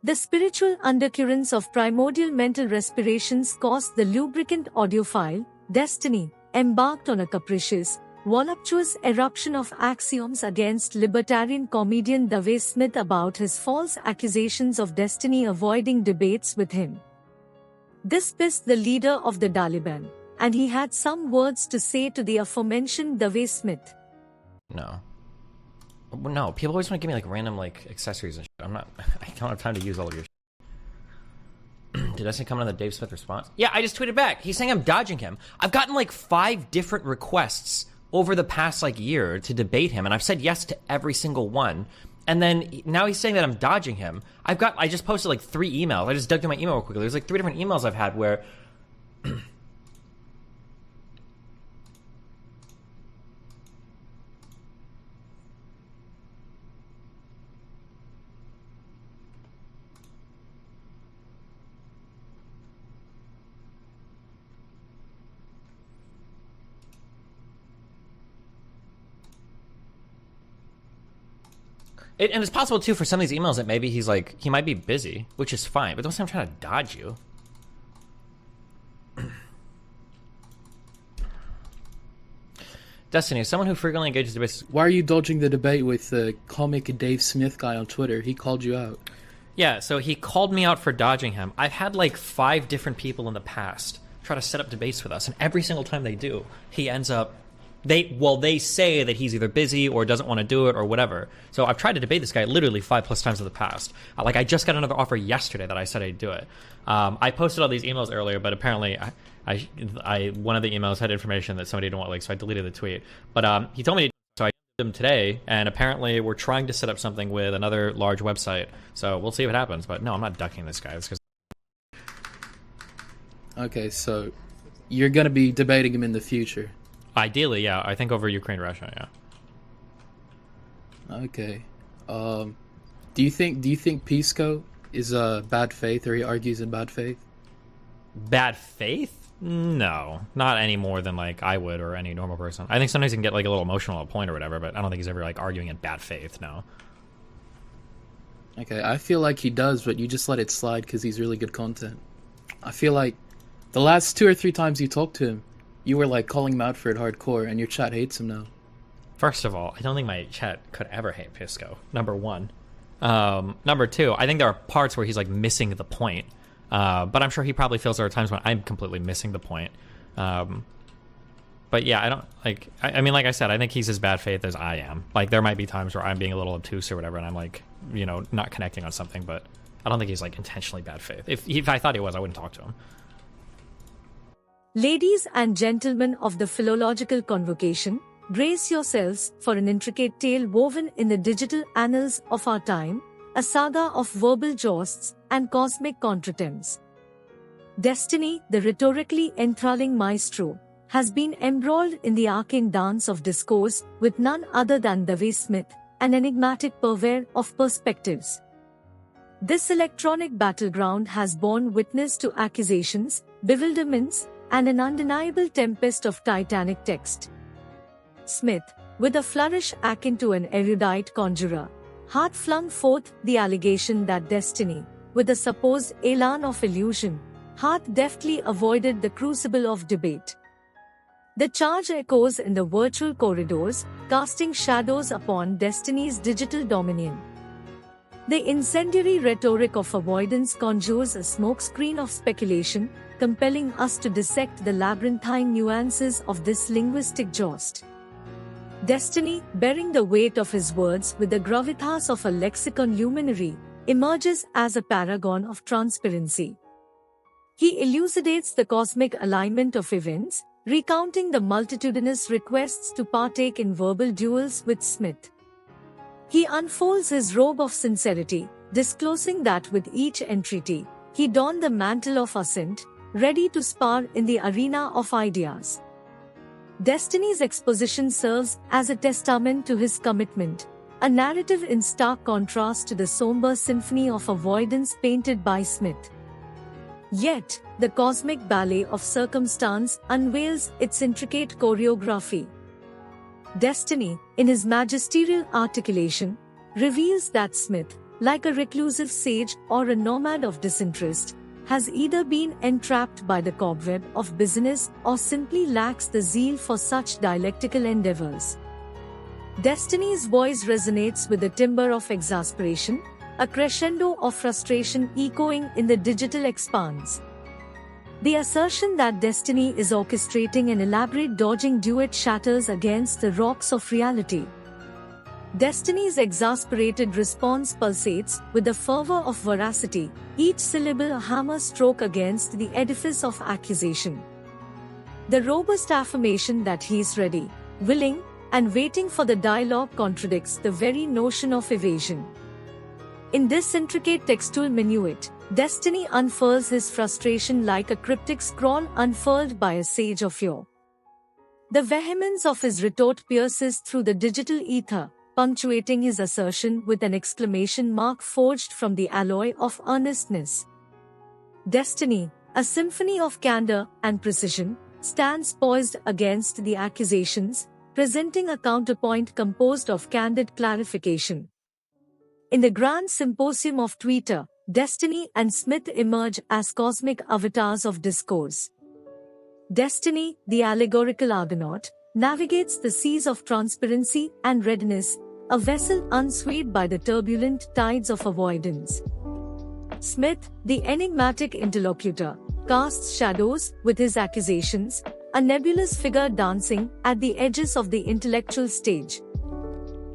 The spiritual undercurrents of primordial mental respirations caused the lubricant audiophile, Destiny, embarked on a capricious, voluptuous eruption of axioms against libertarian comedian Dave Smith about his false accusations of Destiny avoiding debates with him. This pissed the leader of the Taliban, and he had some words to say to the aforementioned Dave Smith. No, people always want to give me like random like accessories and shit. I don't have time to use all of your shit. Did Destiny come on the Dave Smith response? Yeah, I just tweeted back. He's saying I'm dodging him. I've gotten like 5 different requests over the past like year to debate him, and I've said yes to every single one. And then now he's saying that I'm dodging him. I just posted like 3 emails. I just dug through my email real quickly. There's like 3 different emails I've had where and it's possible too for some of these emails that maybe he's like, he might be busy, which is fine, but don't say I'm trying to dodge you. Destiny, as someone who frequently engages debates. Why are you dodging the debate with the comic Dave Smith guy on Twitter? He called you out. Yeah, so he called me out for dodging him. I've had like 5 different people in the past try to set up debates with us, and every single time they do, he ends up they say that he's either busy or doesn't want to do it or whatever. So I've tried to debate this guy literally 5+ times in the past. Like I just got another offer yesterday that I said I'd do it. I posted all these emails earlier, but apparently one of the emails had information that somebody didn't want, like, so I deleted the tweet. But he told me to, so I did them today, and apparently we're trying to set up something with another large website. So we'll see what happens. But no, I'm not ducking this guy. It's 'cause... Okay, so you're gonna be debating him in the future. Ideally, yeah. I think over Ukraine, Russia, yeah. Okay. Do you think Pisco is bad faith, or he argues in bad faith? Bad faith? No, not any more than like I would or any normal person. I think sometimes he can get like a little emotional at a point or whatever, but I don't think he's ever like arguing in bad faith. No. Okay, I feel like he does, but you just let it slide because he's really good content. I feel like the last 2 or 3 times you talked to him, you were like calling him out for it hardcore, and your chat hates him now. First of all, I don't think my chat could ever hate Pisco, number 1. Number 2, I think there are parts where he's like missing the point. But I'm sure he probably feels there are times when I'm completely missing the point. But yeah, I don't like, I mean, like I said, I think he's as bad faith as I am. Like there might be times where I'm being a little obtuse or whatever, and I'm like, you know, not connecting on something, but I don't think he's like intentionally bad faith. If I thought he was, I wouldn't talk to him. Ladies and gentlemen of the philological convocation, brace yourselves for an intricate tale woven in the digital annals of our time, a saga of verbal jousts and cosmic contretemps. Destiny, the rhetorically enthralling maestro, has been embroiled in the arcane dance of discourse with none other than Dave Smith, an enigmatic purveyor of perspectives. This electronic battleground has borne witness to accusations, bewilderments, and an undeniable tempest of titanic text. Smith, with a flourish akin to an erudite conjurer, had flung forth the allegation that Destiny, with a supposed elan of illusion, had deftly avoided the crucible of debate. The charge echoes in the virtual corridors, casting shadows upon Destiny's digital dominion. The incendiary rhetoric of avoidance conjures a smokescreen of speculation, compelling us to dissect the labyrinthine nuances of this linguistic joust. Destiny, bearing the weight of his words with the gravitas of a lexicon luminary, emerges as a paragon of transparency. He elucidates the cosmic alignment of events, recounting the multitudinous requests to partake in verbal duels with Smith. He unfolds his robe of sincerity, disclosing that with each entreaty, he donned the mantle of assent, ready to spar in the arena of ideas. Destiny's exposition serves as a testament to his commitment, a narrative in stark contrast to the somber symphony of avoidance painted by Smith. Yet, the cosmic ballet of circumstance unveils its intricate choreography. Destiny, in his magisterial articulation, reveals that Smith, like a reclusive sage or a nomad of disinterest, has either been entrapped by the cobweb of business or simply lacks the zeal for such dialectical endeavors. Destiny's voice resonates with the timbre of exasperation, a crescendo of frustration echoing in the digital expanse. The assertion that destiny is orchestrating an elaborate dodging duet shatters against the rocks of reality. Destiny's exasperated response pulsates with the fervor of veracity, each syllable a hammer stroke against the edifice of accusation. The robust affirmation that he is ready, willing, and waiting for the dialogue contradicts the very notion of evasion. In this intricate textual minuet, Destiny unfurls his frustration like a cryptic scrawl unfurled by a sage of yore. The vehemence of his retort pierces through the digital ether, punctuating his assertion with an exclamation mark forged from the alloy of earnestness. Destiny, a symphony of candor and precision, stands poised against the accusations, presenting a counterpoint composed of candid clarification. In the grand symposium of Twitter, Destiny and Smith emerge as cosmic avatars of discourse. Destiny, the allegorical Argonaut, navigates the seas of transparency and readiness, a vessel unswayed by the turbulent tides of avoidance. Smith, the enigmatic interlocutor, casts shadows with his accusations, a nebulous figure dancing at the edges of the intellectual stage.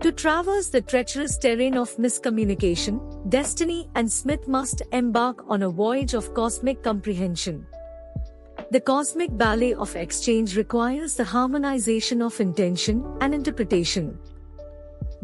To traverse the treacherous terrain of miscommunication, Destiny and Smith must embark on a voyage of cosmic comprehension. The cosmic ballet of exchange requires the harmonization of intention and interpretation.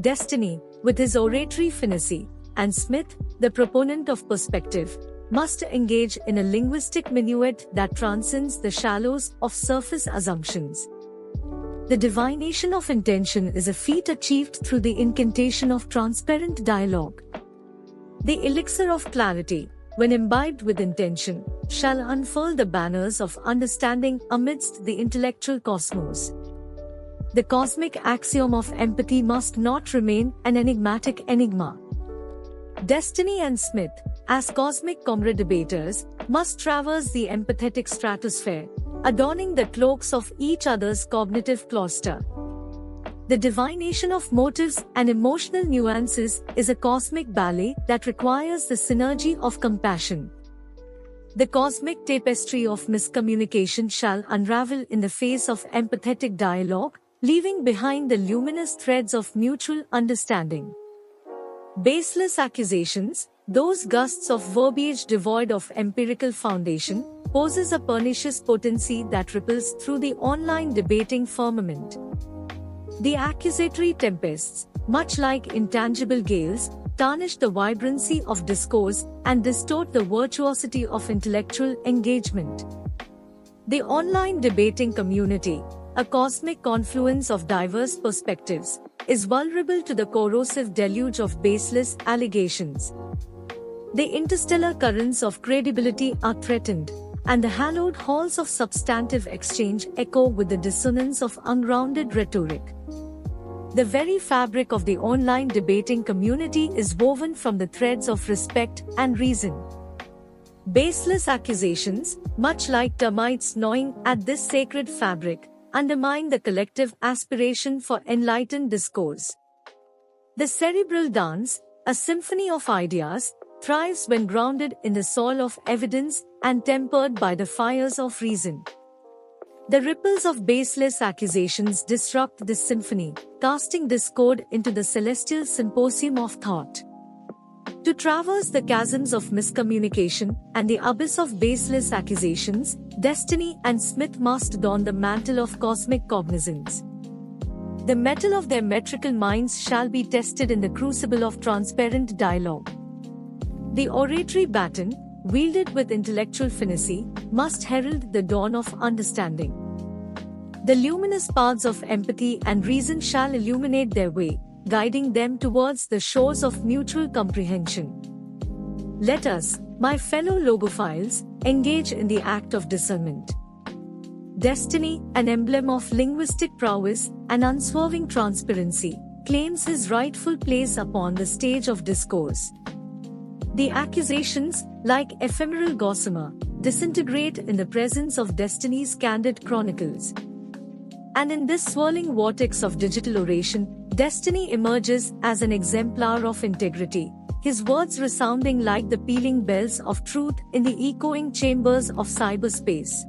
Destiny, with his oratory finacy, and Smith, the proponent of perspective, must engage in a linguistic minuet that transcends the shallows of surface assumptions. The divination of intention is a feat achieved through the incantation of transparent dialogue. The elixir of clarity, when imbibed with intention, shall unfurl the banners of understanding amidst the intellectual cosmos. The cosmic axiom of empathy must not remain an enigmatic enigma. Destiny and Smith, as cosmic comrade debaters, must traverse the empathetic stratosphere, adorning the cloaks of each other's cognitive cloister. The divination of motives and emotional nuances is a cosmic ballet that requires the synergy of compassion. The cosmic tapestry of miscommunication shall unravel in the face of empathetic dialogue, leaving behind the luminous threads of mutual understanding. Baseless accusations, those gusts of verbiage devoid of empirical foundation, poses a pernicious potency that ripples through the online debating firmament. The accusatory tempests, much like intangible gales, tarnish the vibrancy of discourse and distort the virtuosity of intellectual engagement. The online debating community, a cosmic confluence of diverse perspectives, is vulnerable to the corrosive deluge of baseless allegations. The interstellar currents of credibility are threatened, and the hallowed halls of substantive exchange echo with the dissonance of ungrounded rhetoric. The very fabric of the online debating community is woven from the threads of respect and reason. Baseless accusations, much like termites gnawing at this sacred fabric, undermine the collective aspiration for enlightened discourse. The cerebral dance, a symphony of ideas, thrives when grounded in the soil of evidence and tempered by the fires of reason. The ripples of baseless accusations disrupt this symphony, casting discord into the celestial symposium of thought. To traverse the chasms of miscommunication and the abyss of baseless accusations, Destiny and Smith must don the mantle of cosmic cognizance. The metal of their metrical minds shall be tested in the crucible of transparent dialogue. The oratory baton, wielded with intellectual finacy, must herald the dawn of understanding. The luminous paths of empathy and reason shall illuminate their way, guiding them towards the shores of mutual comprehension. Let us, my fellow logophiles, engage in the act of discernment. Destiny, an emblem of linguistic prowess and unswerving transparency, claims his rightful place upon the stage of discourse. The accusations, like ephemeral gossamer, disintegrate in the presence of Destiny's candid chronicles. And in this swirling vortex of digital oration, Destiny emerges as an exemplar of integrity, his words resounding like the pealing bells of truth in the echoing chambers of cyberspace.